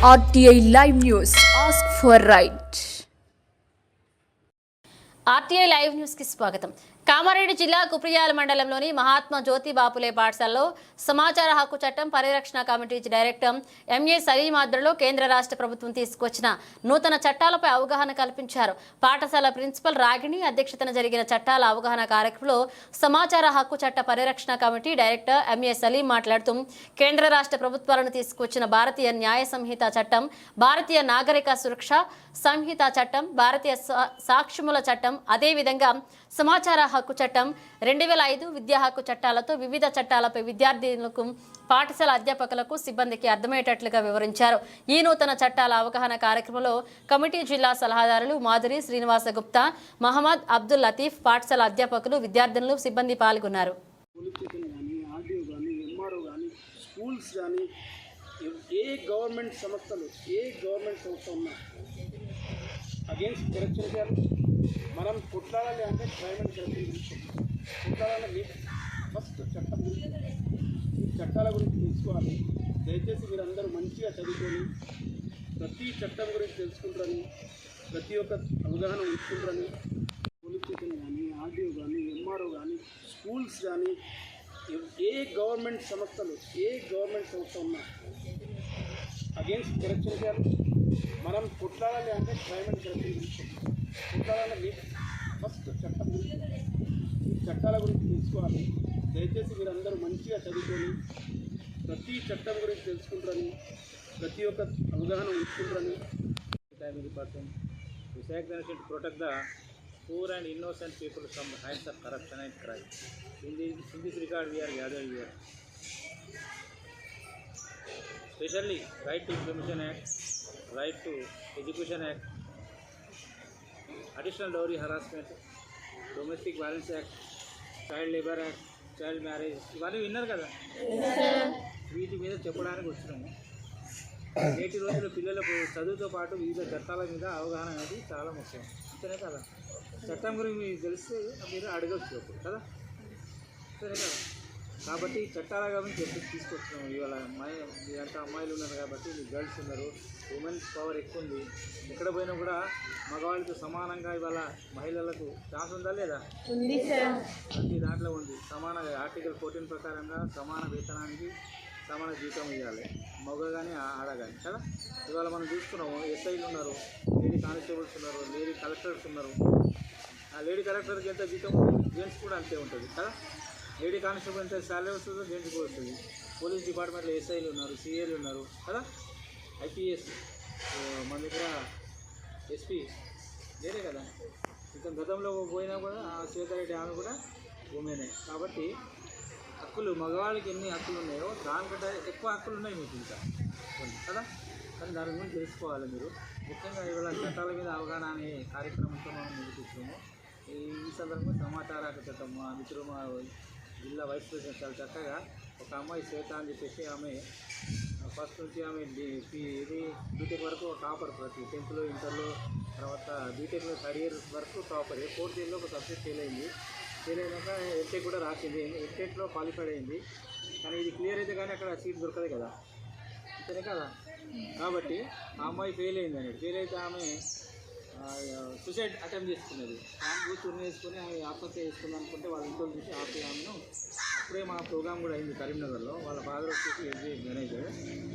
RTI Live News. Ask for right. RTI live news కి స్వాగతం. కామారెడ్డి జిల్లా కుప్రియాల మండలంలోని మహాత్మా జ్యోతి బాపులే పాఠశాలలో సమాచార హక్కు చట్టం పరిరక్షణ కమిటీ డైరెక్టర్ ఎంఏ సలీం ఆధ్వర్యంలో కేంద్ర రాష్ట్ర ప్రభుత్వం తీసుకొచ్చిన నూతన చట్టాలపై అవగాహన కల్పించారు. పాఠశాల ప్రిన్సిపల్ రాగిణి అధ్యక్షతన జరిగిన చట్టాల అవగాహన కార్యక్రమంలో సమాచార హక్కు చట్ట పరిరక్షణ కమిటీ డైరెక్టర్ ఎంఏ సలీం మాట్లాడుతూ కేంద్ర రాష్ట్ర ప్రభుత్వాలను తీసుకొచ్చిన భారతీయ న్యాయ సంహిత చట్టం, భారతీయ నాగరిక సురక్ష సంహిత చట్టం, భారతీయ సాక్ష్యముల చట్టం, అదేవిధంగా సమాచార హక్కు చట్టం 2005 విద్యా హక్కు చట్టాలతో వివిధ చట్టాలపై విద్యార్థులకు, పాఠశాల అధ్యాపకులకు, సిబ్బందికి అర్థమయ్యేటట్లుగా వివరించారు. ఈ నూతన చట్టాల అవగాహన కార్యక్రమంలో కమిటీ జిల్లా సలహాదారులు మాధురి, శ్రీనివాస గుప్తా, మహమ్మద్ అబ్దుల్ లతీఫ్, పాఠశాల అధ్యాపకులు, విద్యార్థులు, సిబ్బంది పాల్గొన్నారు. ఏ గవర్నమెంట్ సంస్థ ఉన్నా అగేన్స్ట్ కరప్షన్ చేయాలి. మనం కొట్లాడాలి అంటే క్రైమ్ అండ్ కరప్షన్ కొట్లాడాలి. ఫస్ట్ చట్టం గురించి, ఈ చట్టాల గురించి తెలుసుకోవాలి. దయచేసి మీరందరూ మంచిగా చదువుకొని ప్రతి చట్టం గురించి తెలుసుకుంటారని, ప్రతి ఒక్క అవగాహన ఉంచుకుంటారని, పోలీస్ స్టేషన్ కానీ, ఆర్డీఓ కానీ, ఎంఆర్ఓ కానీ, స్కూల్స్ కానీ, ఏ గవర్నమెంట్ సంస్థ ఉన్నా అగేన్స్ట్ కరప్షన్ చేయాలి. మనం కొట్లాడాలి అంటే క్రైమ్ అండ్ కరప్షన్ కొట్లాడాలి. ఫస్ట్ చట్టం గురించి, ఈ చట్టాల గురించి తెలుసుకోవాలి. దయచేసి మీరందరూ మంచిగా చదువుకొని ప్రతి చట్టం గురించి తెలుసుకుంటారని, ప్రతి ఒక్క అవగాహన ఉంచుకుంటారని. Visakhapatnam to protect the poor and innocent people from the hands of corruption and crime. In this regard, we are gathered here. Especially Right to Information Act, Right to Education Act, Additional Dowry Harassment, Domestic Violence Act, Child Labour Act, Child Marriage, ఇవన్నీ విన్నారు కదా. వీటి మీద చెప్పడానికి వచ్చినాము. నేటి రోజుల్లో పిల్లలకు చదువుతో పాటు వివిధ చట్టాల మీద అవగాహన అనేది చాలా ముఖ్యం. అంతేనే కదా, చట్టం గురించి మీకు తెలిస్తే మీరు అడగవచ్చు కదా, అంతేనే కదా. కాబట్టి చట్టాల గురించి చెప్పి తీసుకొచ్చినాము. ఇవాళ మీరంతా అమ్మాయిలు ఉన్నారు కాబట్టి మీరు గర్ల్స్ ఉన్నారు, ఉమెన్స్ పవర్ ఎక్కువ ఉంది. ఎక్కడ పోయినా కూడా మగవాళ్ళతో సమానంగా ఇవాళ మహిళలకు ఛాన్స్ ఉందా లేదా? ఉంది సార్. ప్రతి దాంట్లో ఉంది. సమాన ఆర్టికల్ 14 ప్రకారంగా సమాన వేతనానికి సమాన జీతం ఇవ్వాలి, మగ కానీ ఆడ కానీ కదా. ఇవాళ మనం చూసుకున్నాము, ఎస్ఐలు ఉన్నారు, లేడీ కానిస్టేబుల్స్ ఉన్నారు, లేడీ కలెక్టర్స్ ఉన్నారు. ఆ లేడీ కలెక్టర్కి ఎంత జీతం, జెంట్స్ కూడా అంతే ఉంటుంది కదా. లేడీ కానిస్టేబుల్ ఎంత శాలరీ వస్తుందో జెంట్స్కి వస్తుంది. పోలీస్ డిపార్ట్మెంట్లో ఎస్ఐలు ఉన్నారు, సిఐలు ఉన్నారు కదా, ఐపీఎస్, మన దగ్గర ఎస్పీ లేదే కదా. ఇంకా గతంలో పోయినా కూడా శ్వేతారెడ్డి ఆమె కూడా ఉమెనే. కాబట్టి హక్కులు మగవాళ్ళకి ఎన్ని హక్కులు ఉన్నాయో దానికంటే ఎక్కువ హక్కులు ఉన్నాయి మీకు ఇంకా కొన్ని కదా. కానీ దాని గురించి తెలుసుకోవాలి మీరు. ముఖ్యంగా ఇవాళ చట్టాల మీద అవగాహన అనే కార్యక్రమంతో మనం నిరూపిస్తున్నాము. ఈ సందర్భంగా సమాచార హక్కు చట్టం మా మిత్రులు, మా జిల్లా వైస్ ప్రెసిడెంట్ చాలా చక్కగా ఒక అమ్మాయి శ్వేత అని చెప్పేసి, ఆమె ఫస్ట్ నుంచి ఆమె ఇది బీటెక్ వరకు టాపర్, ప్రతి 10th ఇంటర్లో, తర్వాత బీటెక్లో 3rd ఇయర్ వరకు టాపర్. 4th ఇయర్లో ఒక సబ్జెక్ట్ ఫెయిల్ అయినాక ఎంటెక్ కూడా రాసింది, ఎంటెక్లో క్వాలిఫైడ్ అయింది. కానీ ఇది క్లియర్ అయితే కానీ అక్కడ సీట్ దొరకదు కదా, అంతేనే కదా. కాబట్టి ఆ అమ్మాయి ఫెయిల్ అయితే ఆమె సూసైడ్ అటెంప్ట్ చేసుకున్నది. ఆమె తుర్ని వేసుకొని ఆమె ఆత్మహత్య చేసుకుందాం అనుకుంటే వాళ్ళ ఇంట్లో చూసి ఆపి ఆమెను. అప్పుడే మా ప్రోగ్రామ్ కూడా అయింది కరీంనగర్లో. వాళ్ళ ఫాదర్ వచ్చేసి ఎస్బీఐ మేనేజర్.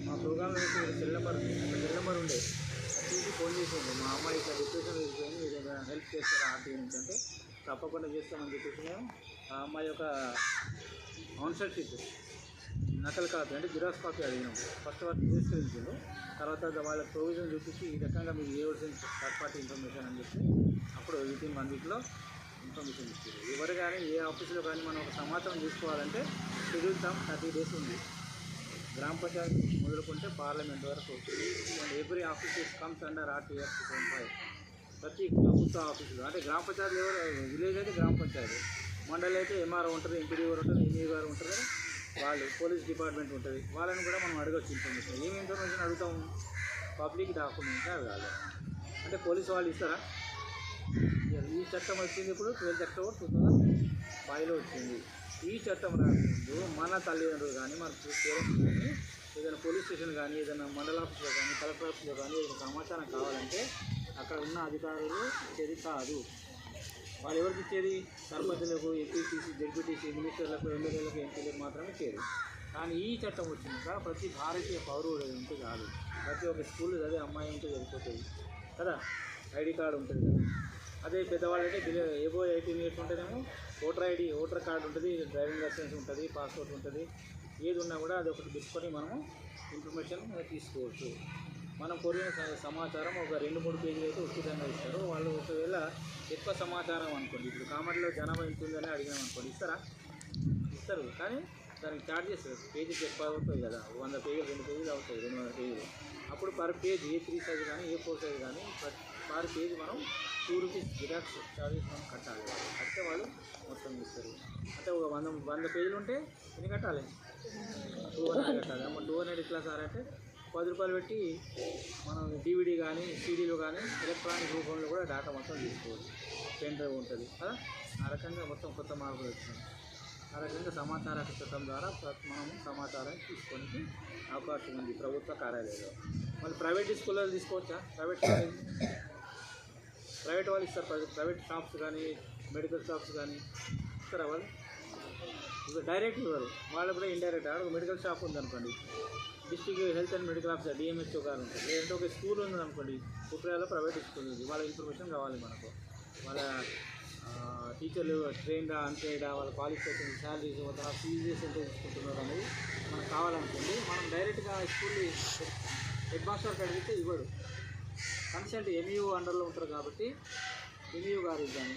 మా ప్రోగ్రాంలో సెల్ నెంబర్ ఉండే చూసి ఫోన్ చేసింది, మా అమ్మాయి ఇట్లా డిప్రెషన్ వెళ్ళిపోయింది, మీరు ఏదైనా హెల్ప్ చేస్తారా ఆర్టీ నుంచి అంటే తప్పకుండా చేస్తామని చెప్పేసి మేము ఆ అమ్మాయి యొక్క ఆన్సర్ షీట్ నకల్ కాపీ అంటే జిరాక్స్ కాపీ అడిగినాం. ఫస్ట్ వాటి తిరస్కరించారు. తర్వాత వాళ్ళ ప్రొవిజన్ చూపించి ఈ రకంగా మీకు ఏవలసిన థర్డ్ పార్టీ ఇన్ఫర్మేషన్ అని చెప్పి అప్పుడు వితిన్ 1 వీక్లో ఇన్ఫర్మేషన్ ఇచ్చారు. ఎవరు కానీ ఏ ఆఫీసులో కానీ మనం ఒక సమాచారం తీసుకోవాలంటే షెడ్యూల్ టైం 30 days ఉంది. గ్రామ పంచాయతీ మొదలుకుంటే పార్లమెంట్ వరకు. Every office comes under RTR 2.5. ప్రతి ప్రభుత్వ ఆఫీసులు అంటే గ్రామ పంచాయతీ విలేజ్ అయితే గ్రామ పంచాయతీ, మండలి అయితే ఎంఆర్ఓ ఉంటుంది, ఎంపీడీ గారు ఉంటారు, ఎంఈ గారు ఉంటారు కదా, వాళ్ళు పోలీస్ డిపార్ట్మెంట్ ఉంటుంది. వాళ్ళని కూడా మనం అడగచ్చు ఇన్ఫర్మేషన్. ఏమి ఇన్ఫర్మేషన్ అడుగుతాము? పబ్లిక్ డాక్యుమెంట్స్ అడగాలి. అంటే పోలీసు వాళ్ళు ఇస్తారా? ఈ చట్టం వచ్చింది ఇప్పుడు 12th October 2005లో వచ్చింది. ఈ చట్టం రాకముందు మన తల్లిదండ్రులు కానీ మన పేరెంట్స్ కానీ ఏదైనా పోలీస్ స్టేషన్ కానీ ఏదైనా మండల ఆఫీస్లో కానీ కలెక్టర్ ఆఫీస్లో కానీ ఏదైనా సమాచారం కావాలంటే అక్కడ ఉన్న అధికారులు ఇచ్చేది కాదు. వాళ్ళు ఎవరికి ఇచ్చేది? సర్పంచులకు, ఎంపీటీసీ, జెడ్పీటీసీ, మినిస్టర్లకు, ఎమ్మెల్యేలకు, ఎంపీలకు మాత్రమే ఇచ్చేది. కానీ ఈ చట్టం వచ్చినాక ప్రతి భారతీయ పౌరుడు ఉంటే కాదు, ప్రతి ఒక్క స్కూల్ చదివే అమ్మాయి ఉంటే సరిపోతుంది కదా, ఐడి కార్డు ఉంటుంది కదా. అదే పెద్దవాళ్ళంటే ఏవో 18 years ఉంటేనేమో ఓటర్ కార్డు ఉంటుంది, డ్రైవింగ్ లైసెన్స్ ఉంటుంది, పాస్పోర్ట్ ఉంటుంది. ఏది ఉన్నా కూడా అది ఒకటి పెట్టుకొని మనము ఇన్ఫర్మేషన్ తీసుకోవచ్చు. మనం కోరిన సమాచారం ఒక 2-3 పేజీలు అయితే ఉచితంగా ఇస్తారు. వాళ్ళు ఒకవేళ ఎక్కువ సమాచారం అనుకోండి, ఇప్పుడు కామర్లో జనాభా ఎంత ఉందని అడిగినాం అనుకోండి, ఇస్తారు. కానీ దానికి ఛార్జెస్ పేజీకి ఎక్కువ అవుతుంది కదా, 100 పేజీలు 2 పేజీలు అవుతాయి, 200 పేజీలు. అప్పుడు పర్ పేజ్ ఏ3 సైజ్ కానీ ఏ4 సైజ్ కానీ పర్ పేజ్ మనం 2 rupees జిరాక్స్ ఛార్జెస్ మనం కట్టాలి. కడితే వాళ్ళు మొత్తం ఇస్తారు. అంటే ఒక 100 పేజీలు ఉంటే ఎన్ని కట్టాలి? 200 కట్టాలి. అమ్మ 200 ఎట్లా సార్ అంటే 10 రూపాయలు పెట్టి మనం DVD కానీ CDలు కానీ ఎలక్ట్రానిక్ రూపంలో కూడా డేటా మొత్తం తీసుకోవచ్చు. పెన్ డ్రైవ్ ఉంటుంది కదా. ఆ రకంగా మొత్తం కొత్త మార్పులు వచ్చినాయి. ఆ రకంగా సమాచార హక్కు చట్టం ద్వారా మనము సమాచారాన్ని తీసుకోవడానికి అవకాశం ఉంది ప్రభుత్వ కార్యాలయంలో. మళ్ళీ ప్రైవేట్ స్కూల్లో తీసుకోవచ్చా? ప్రైవేట్ వాళ్ళు ఇస్తారు. ప్రైవేట్ షాప్స్ కానీ మెడికల్ షాప్స్ కానీ ఇస్తారా వాళ్ళు? ఇప్పుడు డైరెక్ట్ ఇవ్వరు, వాళ్ళు కూడా ఇండైరెక్ట్. ఆడ మెడికల్ షాప్ ఉందనుకోండి, district health and medical officer DMHO గారు ఉంటుంది. లేదంటే ఒక స్కూల్ ఉందనుకోండి, కుప్రాయాలో ప్రైవేట్ స్కూల్ ఉంది, వాళ్ళ ఇన్ఫర్మేషన్ కావాలి మనకు. వాళ్ళ టీచర్లు ట్రైన్డా అన్ట్రైన్డా, వాళ్ళ క్వాలిఫికేషన్, శాలరీస్, తర్వాత ఫీజెస్ ఎంత తీసుకుంటున్నారు అనేది మనకు కావాలనుకోండి. మనం డైరెక్ట్గా స్కూల్ హెడ్ మాస్టర్కి అడిగితే ఇవ్వడు. కన్సల్ట్ MEO అండర్లో ఉంటారు కాబట్టి MEO గారు ఇద్దాము.